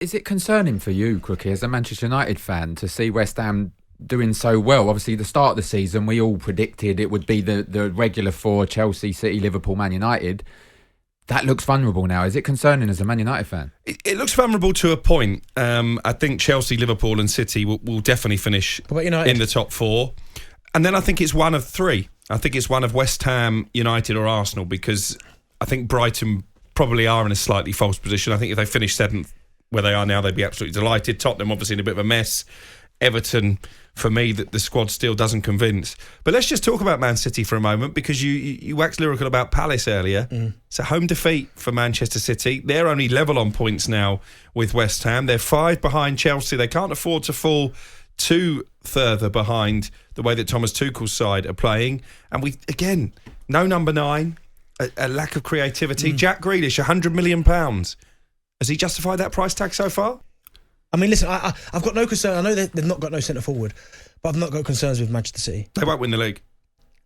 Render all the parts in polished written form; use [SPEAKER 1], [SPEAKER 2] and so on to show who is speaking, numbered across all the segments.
[SPEAKER 1] Is it concerning for you, Crookie, as a Manchester United fan, to see West Ham doing so well? Obviously, the start of the season, we all predicted it would be the regular four: Chelsea, City, Liverpool, Man United. That looks vulnerable now. Is it concerning as a Man United fan?
[SPEAKER 2] It looks vulnerable to a point. I think Chelsea, Liverpool and City will definitely finish in the top four. And then I think it's one of three. I think it's one of West Ham, United or Arsenal, because I think Brighton probably are in a slightly false position. I think if they finish seventh where they are now, they'd be absolutely delighted. Tottenham obviously in a bit of a mess. Everton, for me, that the squad still doesn't convince. But let's just talk about Man City for a moment, because you waxed lyrical about Palace earlier. It's a home defeat for Manchester City. They're only level on points now with West Ham. They're 5 behind Chelsea. They can't afford to fall too further behind the way that Thomas Tuchel's side are playing. And we, again, no number 9, a lack of creativity. Jack Grealish, £100 million. Has he justified that price tag so far?
[SPEAKER 3] I mean, listen, I've got no concern. I know they've not got no centre forward, but I've not got concerns with Manchester City.
[SPEAKER 2] They won't win the league.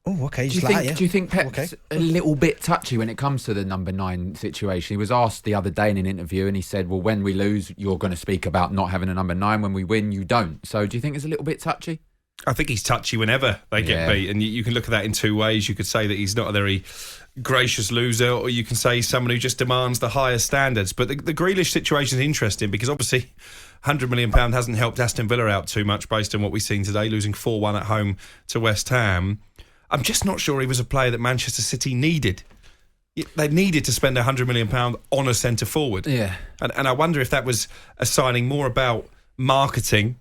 [SPEAKER 3] Oh, okay.
[SPEAKER 1] Do you think Pep's a little bit touchy when it comes to the number 9 situation? He was asked the other day in an interview and he said, well, when we lose, you're going to speak about not having a number 9. When we win, you don't. So do you think it's a little bit touchy?
[SPEAKER 2] I think he's touchy whenever they get beat. And you can look at that in two ways. You could say that he's not a very gracious loser, or you can say he's someone who just demands the higher standards. But the Grealish situation is interesting, because obviously £100 million hasn't helped Aston Villa out too much based on what we've seen today, losing 4-1 at home to West Ham. I'm just not sure he was a player that Manchester City needed. They needed to spend £100 million on a centre forward.
[SPEAKER 1] Yeah.
[SPEAKER 2] And I wonder if that was a signing more about marketing,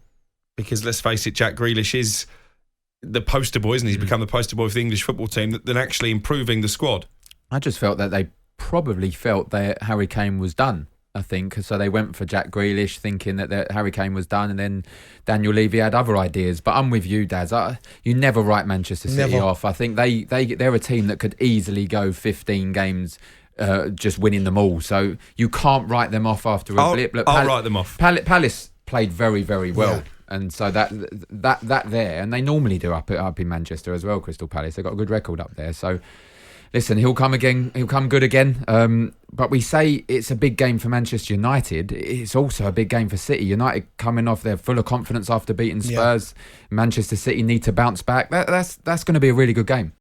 [SPEAKER 2] because let's face it, Jack Grealish is the poster boy, isn't he? He's become the poster boy for the English football team, than actually improving the squad.
[SPEAKER 1] I just felt that they probably felt that Harry Kane was done, I think. So they went for Jack Grealish thinking that Harry Kane was done, and then Daniel Levy had other ideas. But I'm with you, Daz. You never write Manchester City off. I think they're a team that could easily go 15 games just winning them all. So you can't write them off after a blip. Look,
[SPEAKER 2] I'll write them off.
[SPEAKER 1] Palace played very, very well. Yeah. And so that there, and they normally do up in Manchester as well, Crystal Palace. They've got a good record up there. So, listen, he'll come again. He'll come good again. But we say it's a big game for Manchester United. It's also a big game for City. United coming off, they're full of confidence after beating Spurs. Yeah. Manchester City need to bounce back. That's going to be a really good game.